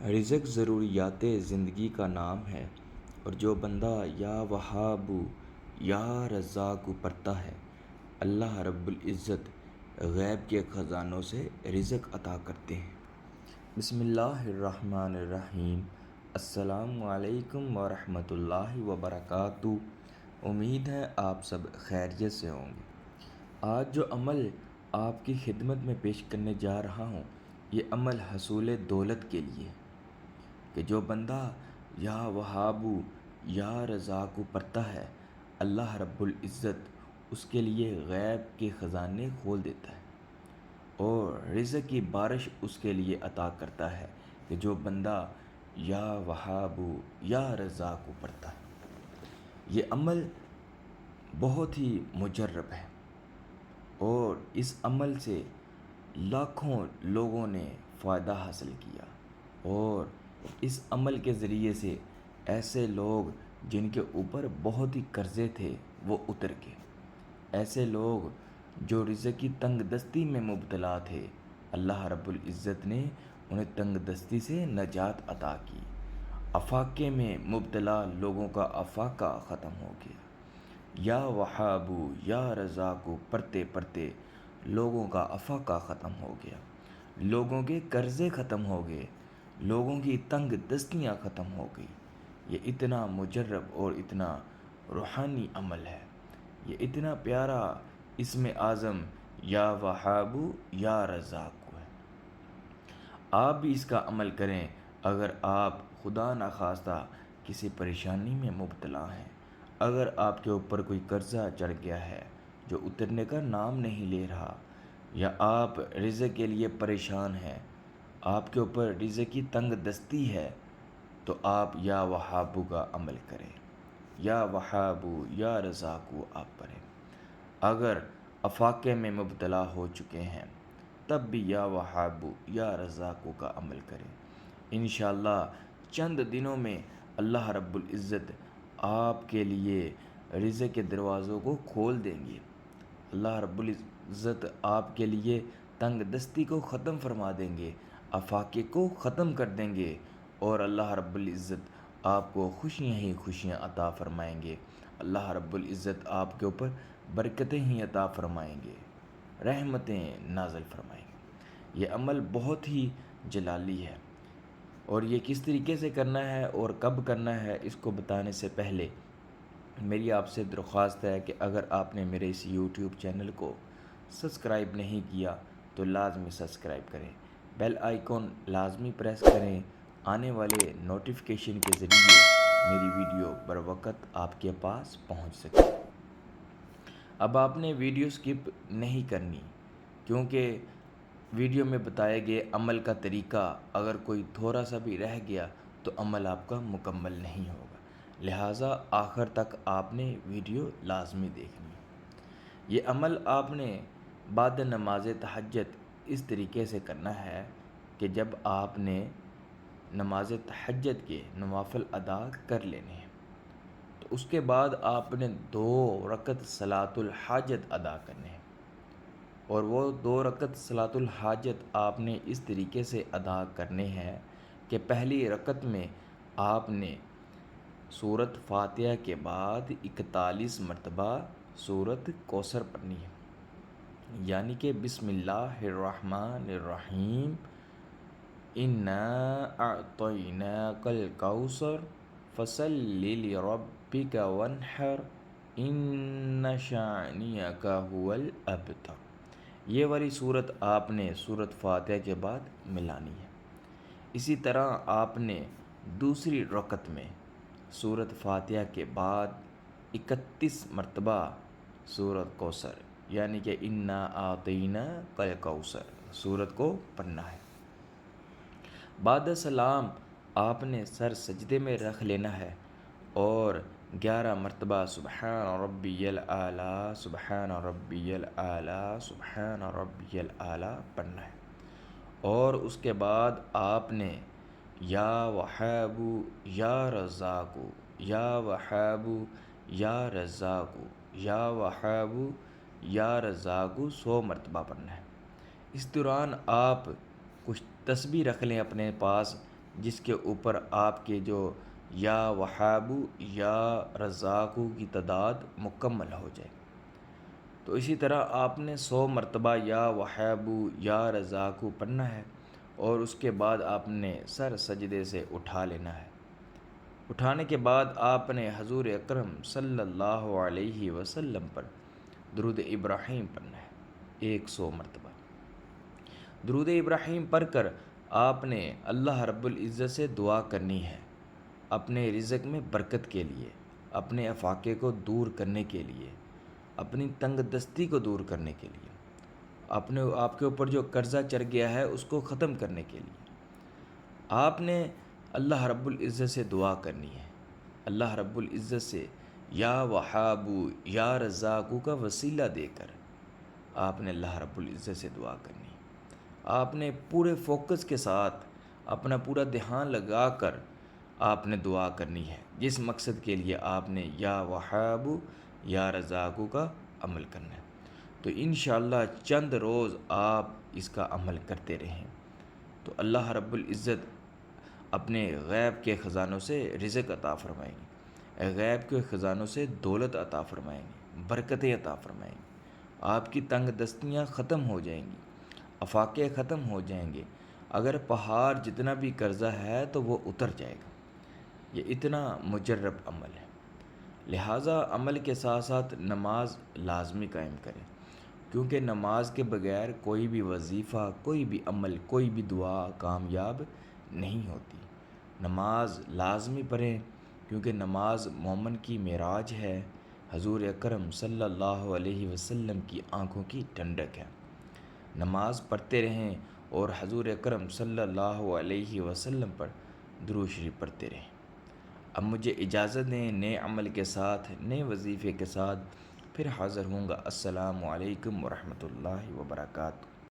رزق ضروریات زندگی کا نام ہے، اور جو بندہ یا وہابو یا رزاقو پڑھتا ہے، اللہ رب العزت غیب کے خزانوں سے رزق عطا کرتے ہیں۔ بسم اللہ الرحمن الرحیم۔ السلام علیکم ورحمۃ اللہ وبرکاتہ۔ امید ہے آپ سب خیریت سے ہوں گے۔ آج جو عمل آپ کی خدمت میں پیش کرنے جا رہا ہوں، یہ عمل حصول دولت کے لیے، کہ جو بندہ یا وہابو یا رزاقو پڑھتا ہے، اللہ رب العزت اس کے لیے غیب کے خزانے کھول دیتا ہے اور رزق کی بارش اس کے لیے عطا کرتا ہے، کہ جو بندہ یا وہابو یا رزاقو پڑھتا ہے۔ یہ عمل بہت ہی مجرب ہے، اور اس عمل سے لاکھوں لوگوں نے فائدہ حاصل کیا، اور اس عمل کے ذریعے سے ایسے لوگ جن کے اوپر بہت ہی قرضے تھے وہ اتر گئے۔ ایسے لوگ جو رزق کی تنگ دستی میں مبتلا تھے، اللہ رب العزت نے انہیں تنگ دستی سے نجات عطا کی۔ افاقے میں مبتلا لوگوں کا افاقہ ختم ہو گیا۔ یا وہابو یا رزاقو پڑھتے پڑھتے لوگوں کا افاقہ ختم ہو گیا، لوگوں کے قرضے ختم ہو گئے، لوگوں کی تنگ دستیاں ختم ہو گئی۔ یہ اتنا مجرب اور اتنا روحانی عمل ہے، یہ اتنا پیارا اسم اعظم یا وہابو یا رزاقو ہے۔ آپ بھی اس کا عمل کریں۔ اگر آپ خدا نخواستہ کسی پریشانی میں مبتلا ہیں، اگر آپ کے اوپر کوئی قرضہ چڑھ گیا ہے جو اترنے کا نام نہیں لے رہا، یا آپ رزق کے لیے پریشان ہیں، آپ کے اوپر رزق کی تنگ دستی ہے، تو آپ یا وہابو کا عمل کریں، یا وہابو یا رزاقو آپ پڑھیں۔ اگر افاقے میں مبتلا ہو چکے ہیں تب بھی یا وہابو یا رزاقو کا عمل کریں۔ انشاءاللہ چند دنوں میں اللہ رب العزت آپ کے لیے رزق کے دروازوں کو کھول دیں گے۔ اللہ رب العزت آپ کے لیے تنگ دستی کو ختم فرما دیں گے، افاقے کو ختم کر دیں گے، اور اللہ رب العزت آپ کو خوشیاں ہی خوشیاں عطا فرمائیں گے۔ اللہ رب العزت آپ کے اوپر برکتیں ہی عطا فرمائیں گے، رحمتیں نازل فرمائیں گے۔ یہ عمل بہت ہی جلالی ہے، اور یہ کس طریقے سے کرنا ہے اور کب کرنا ہے اس کو بتانے سے پہلے میری آپ سے درخواست ہے کہ اگر آپ نے میرے اس یوٹیوب چینل کو سبسکرائب نہیں کیا تو لازمی سبسکرائب کریں، بیل آئیکن لازمی پریس کریں، آنے والے نوٹیفیکیشن کے ذریعے میری ویڈیو بر وقت آپ کے پاس پہنچ سکے۔ اب آپ نے ویڈیو سکپ نہیں کرنی، کیونکہ ویڈیو میں بتائے گئے عمل کا طریقہ اگر کوئی تھوڑا سا بھی رہ گیا تو عمل آپ کا مکمل نہیں ہوگا، لہٰذا آخر تک آپ نے ویڈیو لازمی دیکھنی ہے۔ یہ عمل آپ نے بعد نماز تہجد اس طریقے سے کرنا ہے کہ جب آپ نے نماز تہجد کے نوافل ادا کر لینے ہیں تو اس کے بعد آپ نے 2 رکعت صلاۃ الحاجت ادا کرنے ہیں، اور وہ 2 رکعت صلاۃ الحاجت آپ نے اس طریقے سے ادا کرنے ہیں کہ پہلی رکعت میں آپ نے سورۃ فاتحہ کے بعد 41 مرتبہ سورۃ کوثر پڑھنی ہے، یعنی کہ بسم اللہ الرحمن الرحیم، انا اعطیناک الکوثر فصل لربک وانحر ان شانئک هو الابتر۔ یہ والی صورت آپ نے سورۃ فاتحہ کے بعد ملانی ہے۔ اسی طرح آپ نے دوسری رکعت میں سورۃ فاتحہ کے بعد 31 مرتبہ سورۃ کوثر، یعنی کہ انا اعطیناک الکوثر سورت کو پڑھنا ہے۔ بعد سلام آپ نے سر سجدے میں رکھ لینا ہے اور 11 مرتبہ سبحان ربی الاعلیٰ سبحان ربی الاعلیٰ سبحان ربی الاعلیٰ پڑھنا ہے، اور اس کے بعد آپ نے یا وہابو یا رزاقو یا وہابو یا رزاقو یا وہابو یا رزاقو 100 مرتبہ پڑھنا ہے۔ اس دوران آپ کچھ تسبیح رکھ لیں اپنے پاس، جس کے اوپر آپ کے جو یا وہابو یا رزاقو کی تعداد مکمل ہو جائے۔ تو اسی طرح آپ نے 100 مرتبہ یا وہابو یا رزاقو پڑھنا ہے، اور اس کے بعد آپ نے سر سجدے سے اٹھا لینا ہے۔ اٹھانے کے بعد آپ نے حضور اکرم صلی اللہ علیہ وسلم پر درود ابراہیم پڑھنا ہے 100 مرتبہ۔ درود ابراہیم پڑھ کر آپ نے اللہ رب العزت سے دعا کرنی ہے، اپنے رزق میں برکت کے لیے، اپنے افاقے کو دور کرنے کے لیے، اپنی تنگ دستی کو دور کرنے کے لیے، آپ کے اوپر جو قرضہ چڑھ گیا ہے اس کو ختم کرنے کے لیے آپ نے اللہ رب العزت سے دعا کرنی ہے۔ اللہ رب العزت سے یا وہابو یا رزاقو کا وسیلہ دے کر آپ نے اللہ رب العزت سے دعا کرنی ہے۔ آپ نے پورے فوکس کے ساتھ اپنا پورا دھیان لگا کر آپ نے دعا کرنی ہے، جس مقصد کے لیے آپ نے یا وہابو یا رزاقو کا عمل کرنا ہے۔ تو انشاءاللہ چند روز آپ اس کا عمل کرتے رہیں تو اللہ رب العزت اپنے غیب کے خزانوں سے رزق عطا فرمائیں گے، غیب کے خزانوں سے دولت عطا فرمائیں گے، برکتیں عطا فرمائیں گے، آپ کی تنگ دستیاں ختم ہو جائیں گی، افاقے ختم ہو جائیں گے، اگر پہاڑ جتنا بھی قرضہ ہے تو وہ اتر جائے گا۔ یہ اتنا مجرب عمل ہے، لہٰذا عمل کے ساتھ ساتھ نماز لازمی قائم کریں، کیونکہ نماز کے بغیر کوئی بھی وظیفہ، کوئی بھی عمل، کوئی بھی دعا کامیاب نہیں ہوتی۔ نماز لازمی پڑھیں، کیونکہ نماز مومن کی معراج ہے، حضور اکرم صلی اللہ علیہ وسلم کی آنکھوں کی ٹھنڈک ہے۔ نماز پڑھتے رہیں اور حضور اکرم صلی اللہ علیہ وسلم پر درود شریف پڑھتے رہیں۔ اب مجھے اجازت دیں، نئے عمل کے ساتھ، نئے وظیفے کے ساتھ پھر حاضر ہوں گا۔ السلام علیکم ورحمۃ اللہ وبرکاتہ۔